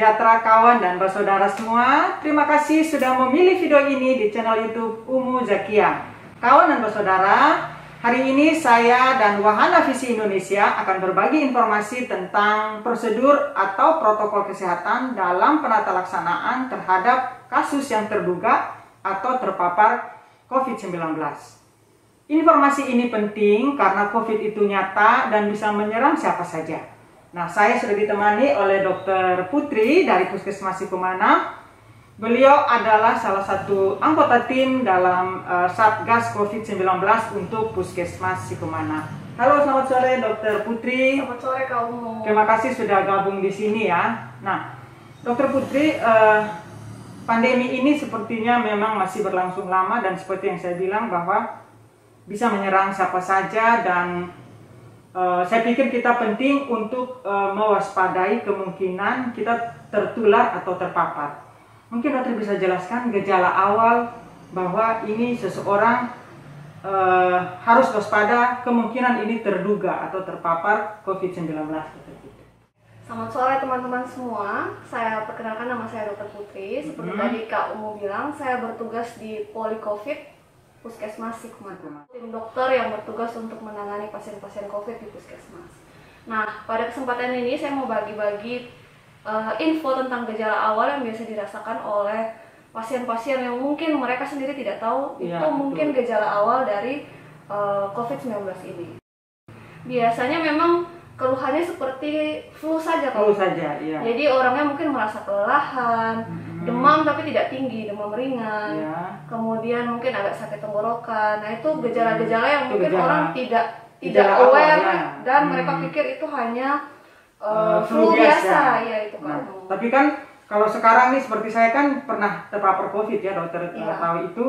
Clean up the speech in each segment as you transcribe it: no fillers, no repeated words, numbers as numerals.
sejahtera kawan dan bersaudara semua. Terima kasih sudah memilih video ini di channel YouTube Umu Zakia. Kawan dan bersaudara, hari ini saya dan Wahana Visi Indonesia akan berbagi informasi tentang prosedur atau protokol kesehatan dalam penata laksanaan terhadap kasus yang terduga atau terpapar COVID-19. Informasi ini penting karena COVID itu nyata dan bisa menyerang siapa saja. Nah, saya sudah ditemani oleh Dr. Putri dari Puskesmas Sikumana. Beliau adalah salah satu anggota tim dalam Satgas COVID-19 untuk Puskesmas Sikumana. Halo, selamat sore Dr. Putri. Selamat sore Kak Umu. Terima kasih sudah gabung di sini ya. Nah, Dr. Putri, pandemi ini sepertinya memang masih berlangsung lama dan seperti yang saya bilang bahwa bisa menyerang siapa saja dan saya pikir kita penting untuk mewaspadai kemungkinan kita tertular atau terpapar. Mungkin dokter bisa jelaskan gejala awal bahwa ini seseorang harus waspada kemungkinan ini terduga atau terpapar COVID-19. Selamat sore teman-teman semua. Saya perkenalkan, nama saya Dr. Putri. Seperti tadi Kak Umu bilang, saya bertugas di Poli COVID Puskesmas Sikumana, tim dokter yang bertugas untuk menangani pasien-pasien COVID di Puskesmas. Nah, pada kesempatan ini saya mau bagi-bagi info tentang gejala awal yang biasa dirasakan oleh pasien-pasien yang mungkin mereka sendiri tidak tahu itu mungkin gejala awal dari COVID-19 ini. Biasanya memang keluhannya seperti flu saja, flu saja, iya. Jadi orangnya mungkin merasa kelelahan, demam tapi tidak tinggi, demam ringan, kemudian mungkin agak sakit tenggorokan. Nah, itu gejala-gejala yang mungkin orang tidak aware dan mereka pikir itu hanya flu biasa, ya itu kan. Tapi kan kalau sekarang nih seperti saya kan pernah terpapar COVID ya, dokter tahu itu.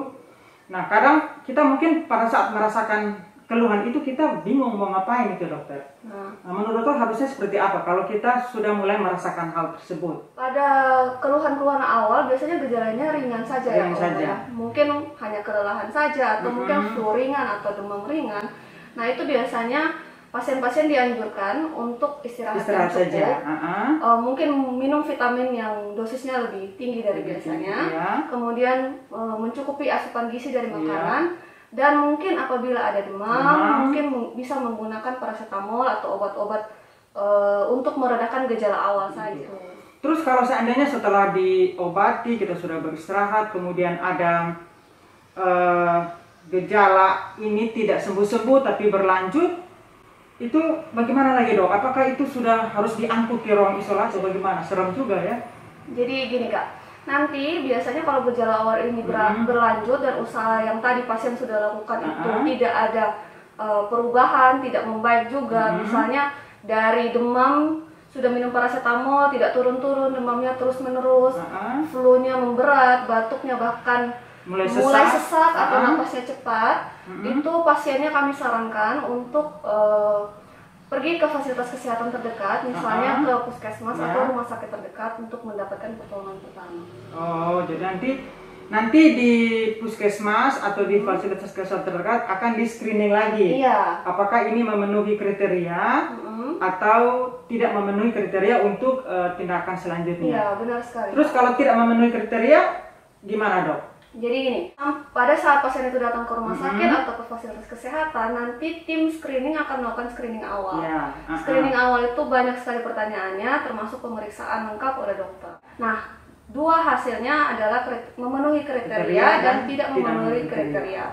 Nah, kadang kita mungkin pada saat merasakan keluhan itu kita bingung mau ngapain itu dokter. Nah, menurut dokter harusnya seperti apa kalau kita sudah mulai merasakan hal tersebut? Pada keluhan-keluhan awal biasanya gejalanya ringan saja, ya. Mungkin hanya kelelahan saja atau mungkin flu ringan atau demam ringan. Nah, itu biasanya pasien-pasien dianjurkan untuk istirahat yang cukup. Saja. Mungkin minum vitamin yang dosisnya lebih tinggi dari biasanya. Kemudian mencukupi asupan gizi dari makanan. Dan mungkin apabila ada demam, mungkin bisa menggunakan paracetamol atau obat-obat untuk meredakan gejala awal saja. Terus kalau seandainya setelah diobati, kita sudah beristirahat, kemudian ada gejala ini tidak sembuh-sembuh tapi berlanjut, itu bagaimana lagi dok? Apakah itu sudah harus diangkut ke ruang isolasi atau bagaimana? Serem juga ya. Jadi gini Kak, nanti biasanya kalau gejala awal ini berlanjut dan usaha yang tadi pasien sudah lakukan itu tidak ada perubahan, tidak membaik juga, misalnya dari demam sudah minum paracetamol tidak turun-turun, demamnya terus-menerus, flu-nya memberat, batuknya bahkan mulai sesak atau napasnya cepat, itu pasiennya kami sarankan untuk pergi ke fasilitas kesehatan terdekat, misalnya ke puskesmas atau rumah sakit terdekat untuk mendapatkan pertolongan pertama. Oh, jadi nanti di puskesmas atau di fasilitas kesehatan terdekat akan di screening lagi. Iya. Apakah ini memenuhi kriteria atau tidak memenuhi kriteria untuk tindakan selanjutnya? Iya, benar sekali. Terus kalau tidak memenuhi kriteria, gimana dok? Jadi gini, pada saat pasien itu datang ke rumah sakit atau ke fasilitas kesehatan, nanti tim screening akan melakukan screening awal. Screening awal itu banyak sekali pertanyaannya, termasuk pemeriksaan lengkap oleh dokter. Nah, dua hasilnya adalah memenuhi kriteria dan tidak memenuhi kriteria.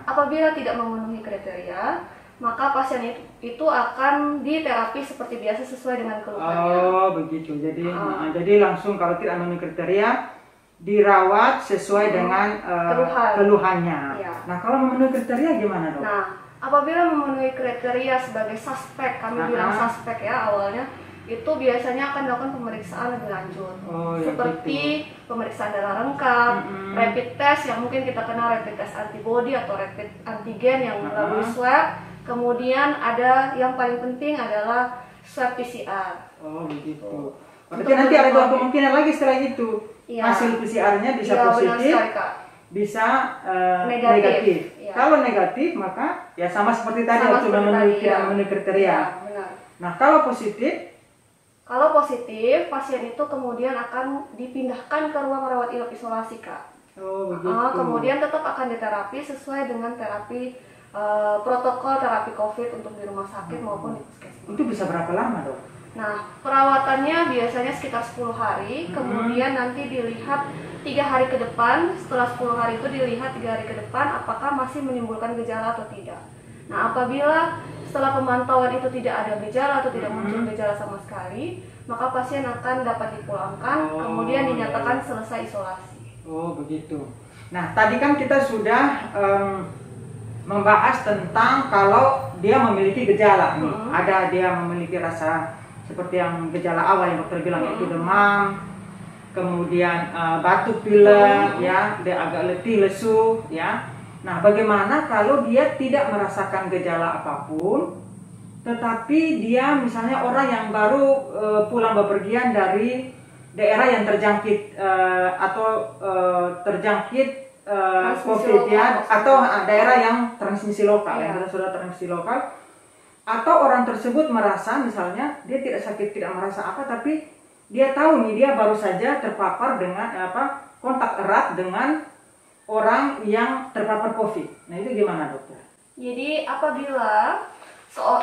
Apabila tidak memenuhi kriteria, maka pasien itu akan diterapi seperti biasa sesuai dengan keluhannya. Oh, begitu. Jadi langsung kalau tidak memenuhi kriteria, dirawat sesuai dengan keluhannya. Nah, kalau memenuhi kriteria gimana dok? Nah, apabila memenuhi kriteria sebagai suspek, kami bilang suspek ya awalnya, itu biasanya akan dilakukan pemeriksaan lebih lanjut. Seperti pemeriksaan darah lengkap, rapid test yang mungkin kita kenal rapid test antibody atau rapid antigen yang melalui swab. Kemudian ada yang paling penting adalah swab PCR. Oh, begitu. Berarti nanti ada dua kemungkinan lagi setelah itu. Hasil PCR-nya bisa positif, bisa negatif. Kalau negatif maka ya sama seperti tadi waktu tidak memenuhi kriteria. Nah, kalau positif Kalau positif, pasien itu kemudian akan dipindahkan ke ruang rawat inap isolasi, Kak. Oh, begitu. Kemudian tetap akan diterapi sesuai dengan terapi protokol terapi COVID untuk di rumah sakit maupun di puskesmas. Itu bisa berapa lama, Dok? Nah, perawatannya biasanya sekitar 10 hari, kemudian nanti dilihat 3 hari ke depan. Setelah 10 hari itu dilihat 3 hari ke depan apakah masih menimbulkan gejala atau tidak. Nah, apabila setelah pemantauan itu tidak ada gejala atau tidak muncul gejala sama sekali, maka pasien akan dapat dipulangkan, kemudian dinyatakan selesai isolasi. Oh, begitu. Nah, tadi kan kita sudah membahas tentang kalau dia memiliki gejala nih. Ada dia memiliki rasa seperti yang gejala awal yang dokter bilang, yaitu demam, kemudian batuk pilek, ya, dia agak letih, lesu, ya. Nah, bagaimana kalau dia tidak merasakan gejala apapun, tetapi dia misalnya orang yang baru pulang bepergian dari daerah yang terjangkit atau terjangkit COVID, ya, atau daerah yang transmisi lokal, yang sudah transmisi lokal, atau orang tersebut merasa misalnya dia tidak sakit, tidak merasa apa, tapi dia tahu nih dia baru saja terpapar dengan kontak erat dengan orang yang terpapar COVID. Nah, itu gimana, dokter? Jadi apabila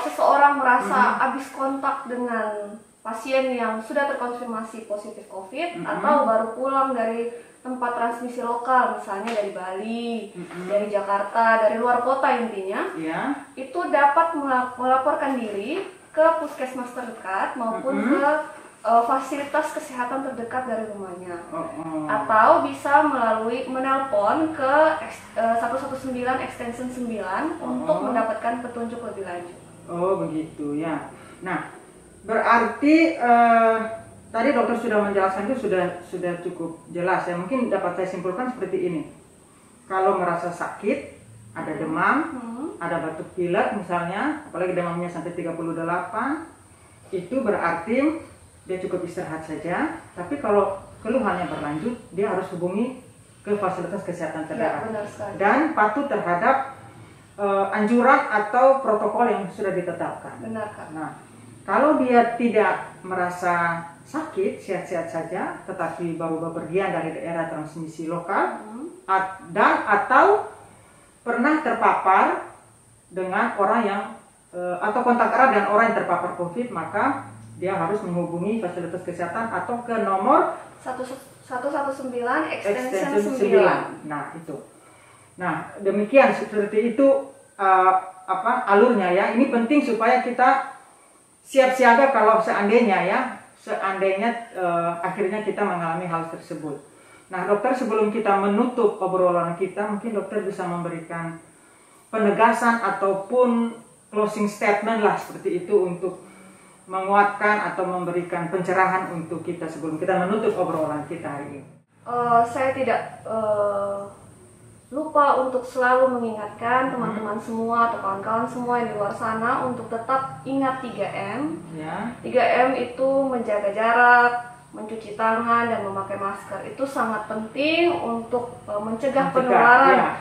seseorang merasa habis kontak dengan pasien yang sudah terkonfirmasi positif COVID atau baru pulang dari tempat transmisi lokal, misalnya dari Bali, dari Jakarta, dari luar kota intinya, itu dapat melaporkan diri ke puskesmas terdekat maupun ke fasilitas kesehatan terdekat dari rumahnya, atau bisa melalui menelpon ke 119 extension 9 untuk mendapatkan petunjuk lebih lanjut. Oh, begitu ya. Nah, berarti tadi dokter sudah menjelaskan itu sudah cukup jelas ya. Mungkin dapat saya simpulkan seperti ini. Kalau merasa sakit, ada demam, ada batuk pilek misalnya, apalagi demamnya sampai 38, itu berarti dia cukup istirahat saja. Tapi kalau keluhannya berlanjut, dia harus hubungi ke fasilitas kesehatan terdekat dan patuh terhadap anjuran atau protokol yang sudah ditetapkan. Benar, Kak. Nah, kalau dia tidak merasa sakit, sehat-sehat saja, tetapi baru bepergian dari daerah transmisi lokal dan atau pernah terpapar dengan orang yang atau kontak erat dengan orang yang terpapar COVID, maka dia harus menghubungi fasilitas kesehatan atau ke nomor 119 extension 9. Nah, itu. Nah, demikian seperti itu alurnya ya. Ini penting supaya kita siap siaga kalau seandainya akhirnya kita mengalami hal tersebut. Nah, dokter, sebelum kita menutup obrolan kita, mungkin dokter bisa memberikan penegasan ataupun closing statement lah seperti itu untuk menguatkan atau memberikan pencerahan untuk kita sebelum kita menutup obrolan kita hari ini. Saya tidak lupa untuk selalu mengingatkan teman-teman semua atau kawan-kawan semua yang di luar sana untuk tetap ingat 3M. 3M itu menjaga jarak, mencuci tangan, dan memakai masker. Itu sangat penting untuk mencegah penularan,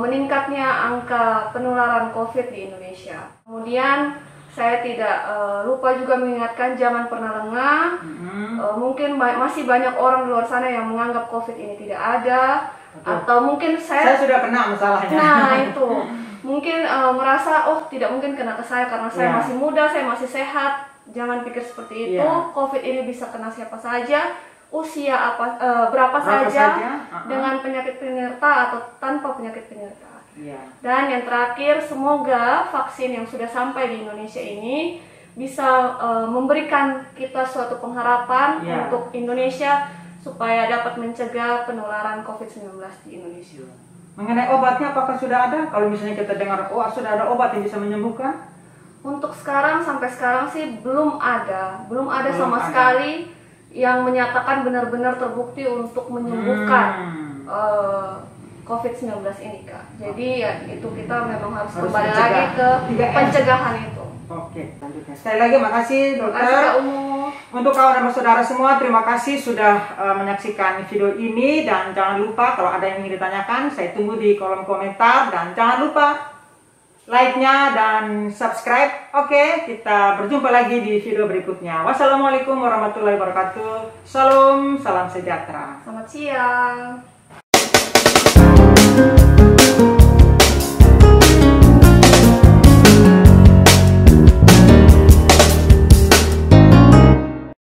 meningkatnya angka penularan COVID di Indonesia. Kemudian saya tidak lupa juga mengingatkan jangan pernah lengah. Mungkin masih banyak orang di luar sana yang menganggap COVID ini tidak ada. Betul. Atau mungkin saya sudah kena masalahnya. Nah, itu mungkin merasa tidak mungkin kena ke saya karena saya masih muda, saya masih sehat. Jangan pikir seperti itu. COVID ini bisa kena siapa saja, usia berapa saja, dengan penyakit penyerta atau tanpa penyakit penyerta. Dan yang terakhir, semoga vaksin yang sudah sampai di Indonesia ini bisa memberikan kita suatu pengharapan untuk Indonesia supaya dapat mencegah penularan COVID-19 di Indonesia. Mengenai obatnya, apakah sudah ada? Kalau misalnya kita dengar, sudah ada obat yang bisa menyembuhkan? Untuk sampai sekarang sih belum ada sama sekali yang menyatakan benar-benar terbukti untuk menyembuhkan COVID-19 ini, Kak. Jadi ya itu kita memang harus kembali lagi ke pencegahan itu. Oke, lanjutnya. Sekali lagi makasih dokter. Untuk kawan dan saudara semua, terima kasih sudah menyaksikan video ini, dan jangan lupa kalau ada yang ingin ditanyakan, saya tunggu di kolom komentar, dan jangan lupa like-nya dan subscribe. Oke, kita berjumpa lagi di video berikutnya. Wassalamualaikum warahmatullahi wabarakatuh. Salam sejahtera. Selamat siang.